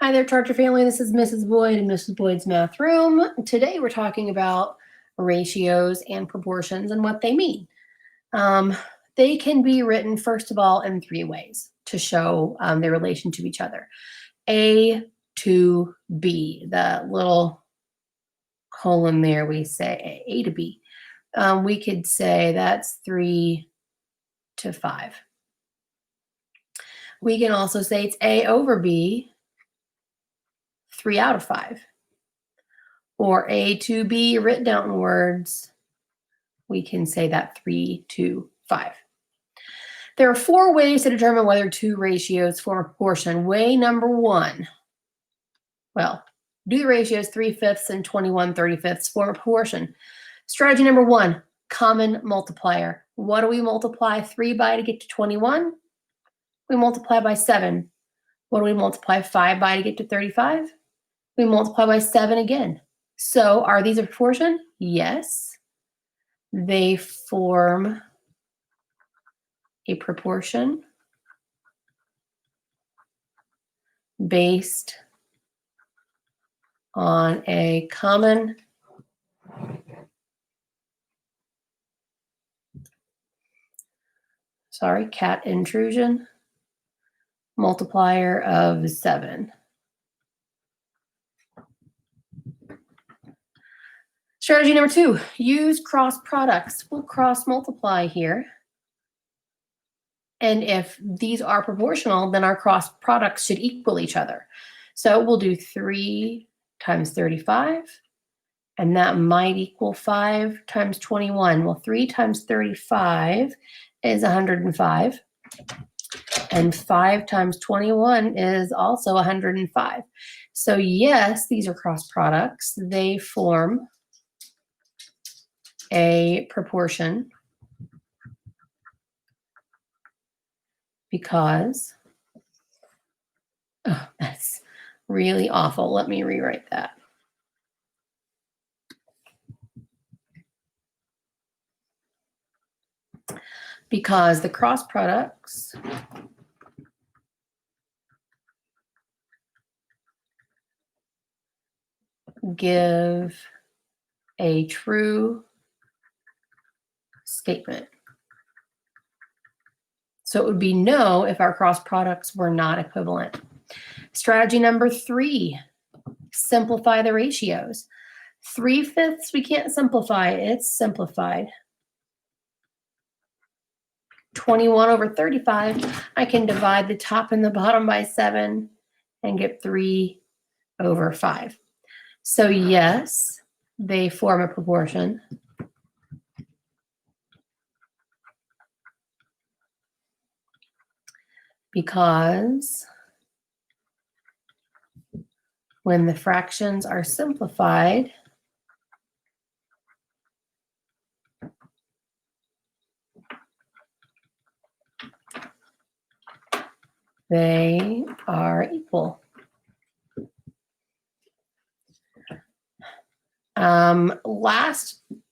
Hi there, Charger family. This is Mrs. Boyd in Mrs. Boyd's Math Room. Today we're talking about ratios and proportions and what they mean. They can be written, first of all, in three ways to show their relation to each other. A to B, the little colon there, we say A to B. We could say that's 3 to 5. We can also say it's A over B, 3 out of 5. Or A to B written out in words, we can say that 3 to 5. There are 4 ways to determine whether two ratios form a proportion. Way number 1, well, do the ratios 3/5 and 21/35 form a proportion? Strategy number 1, common multiplier. What do we multiply 3 by to get to 21? We multiply by 7. What do we multiply 5 by to get to 35? We multiply by 7 again. So are these a proportion? Yes. They form a proportion based on a common cat intrusion multiplier of 7. Strategy number 2, use cross products. We'll cross multiply here. And if these are proportional, then our cross products should equal each other. So we'll do 3 times 35, and that might equal 5 times 21. Well, 3 times 35 is 105, and 5 times 21 is also 105. So yes, these are cross products. They form a proportion because, oh, that's really awful. Let me rewrite that. Because the cross products give a true statement. So it would be no if our cross products were not equivalent. Strategy number 3, simplify the ratios. 3/5 we can't simplify, it's simplified. 21 over 35, I can divide the top and the bottom by 7 and get 3 over 5. So yes, they form a proportion. Because when the fractions are simplified, they are equal.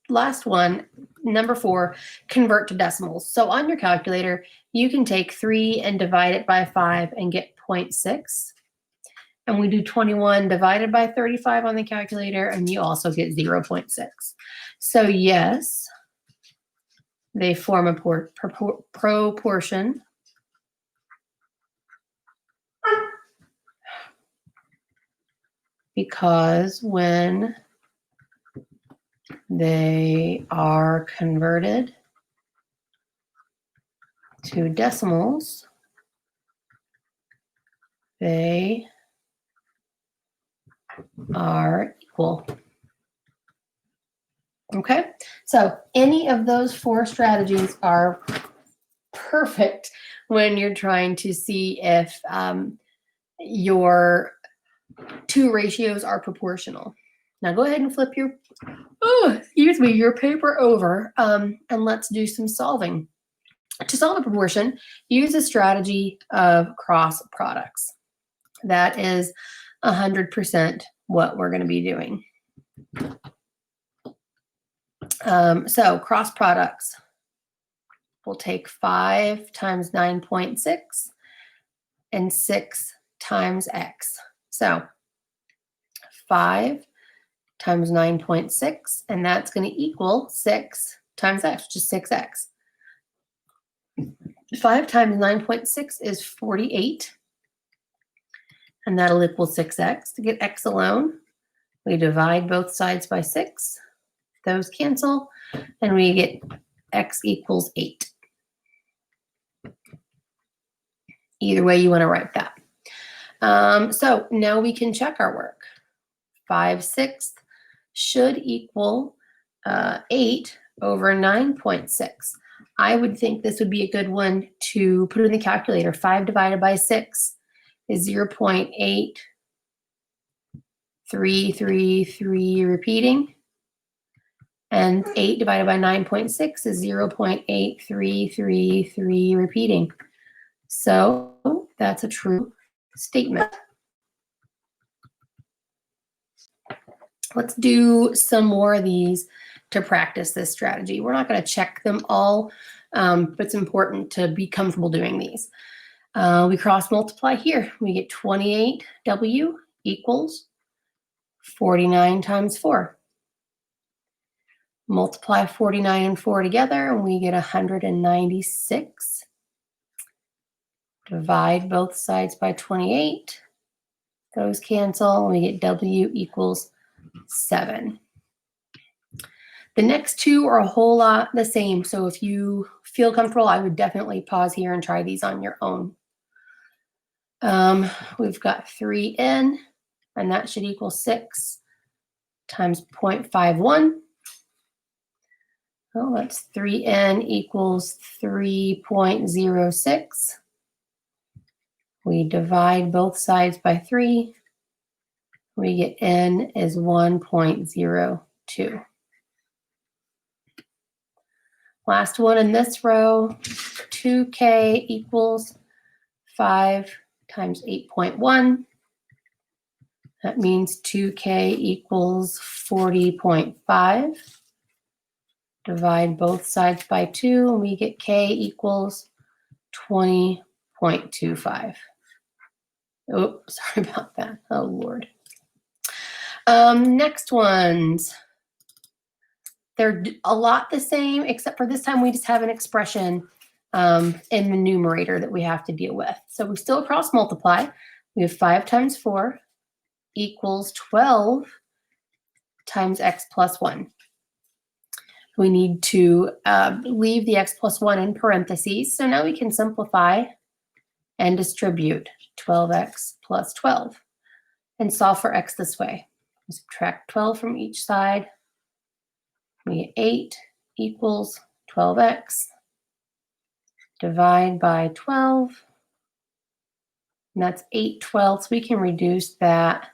Last one, number 4, convert to decimals. So on your calculator, you can take 3 and divide it by 5 and get 0.6. And we do 21 divided by 35 on the calculator, and you also get 0.6. So yes, they form a proportion because when they are converted to decimals, they are equal. Okay, so any of those 4 strategies are perfect when you're trying to see if your 2 ratios are proportional. Now go ahead and flip your, your paper over, and let's do some solving. To solve a proportion, use a strategy of cross products. That is 100% what we're going to be doing. So cross products, we'll take 5 times 9.6 and 6 times x. So 5 times 9.6, and that's going to equal 6 times x, which is 6x. 5 times 9.6 is 48, and that'll equal 6x. To get x alone, we divide both sides by 6. Those cancel, and we get x equals 8. Either way you want to write that. So now we can check our work. 5/6 should equal 8 over 9.6. I would think this would be a good one to put in the calculator. 5 divided by 6 is 0.8333 repeating. And 8 divided by 9.6 is 0.8333 repeating. So that's a true statement. Let's do some more of these to practice this strategy. We're not going to check them all, but it's important to be comfortable doing these. We cross multiply here. We get 28W equals 49 times 4. Multiply 49 and 4 together, and we get 196. Divide both sides by 28. Those cancel, and we get W equals 7. The next two are a whole lot the same, so if you feel comfortable, I would definitely pause here and try these on your own. We've got 3n, and that should equal 6 times 0.51. Well, that's 3n equals 3.06. We divide both sides by 3. We get n is 1.02. Last one in this row, 2k equals 5 times 8.1. That means 2k equals 40.5. Divide both sides by 2, and we get k equals 20.25. Oh, sorry about that. Oh, Lord. Next ones. They're a lot the same, except for this time we just have an expression in the numerator that we have to deal with. So we still cross multiply. We have 5 times 4 equals 12 times x plus 1. We need to leave the x plus 1 in parentheses. So now we can simplify and distribute 12x plus 12 and solve for x this way. We subtract 12 from each side. We get 8 equals 12x. Divide by 12. And that's 8/12. So we can reduce that,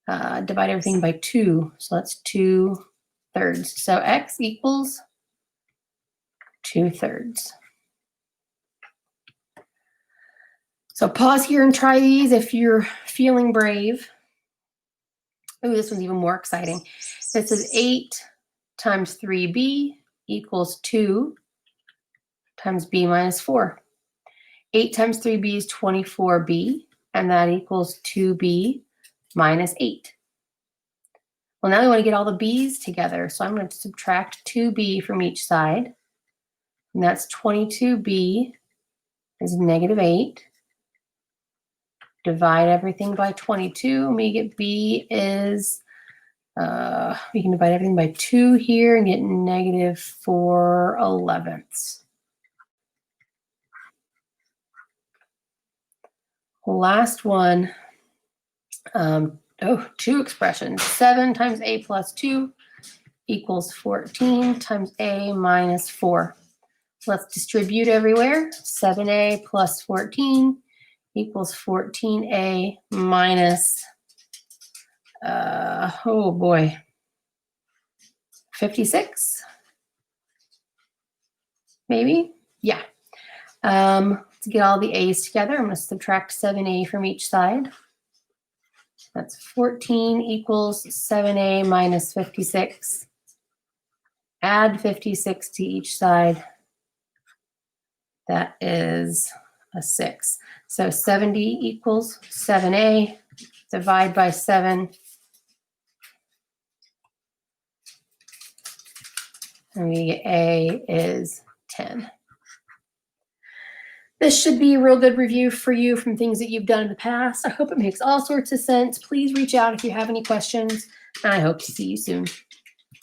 divide everything by 2. So that's 2/3. So x equals 2/3. So pause here and try these if you're feeling brave. Oh, this one's even more exciting. This is 8 times 3b equals 2 times b minus 4. 8 times 3b is 24b, and that equals 2b minus 8. Well, now we want to get all the b's together, so I'm going to subtract 2b from each side, and that's 22b is negative 8. Divide everything by 22, and we get b is, we can divide everything by 2 here and get negative 4/11. Last one, two expressions. 7 times a plus 2 equals 14 times a minus 4. Let's distribute everywhere. 7a plus 14 equals 14a minus, 56? Maybe? Yeah. To get all the a's together, I'm going to subtract 7a from each side. That's 14 equals 7a minus 56. Add 56 to each side. That is a 6. So 70 equals 7a. divide by 7. And we get A is 10. This should be a real good review for you from things that you've done in the past. I hope it makes all sorts of sense. Please reach out if you have any questions, and I hope to see you soon.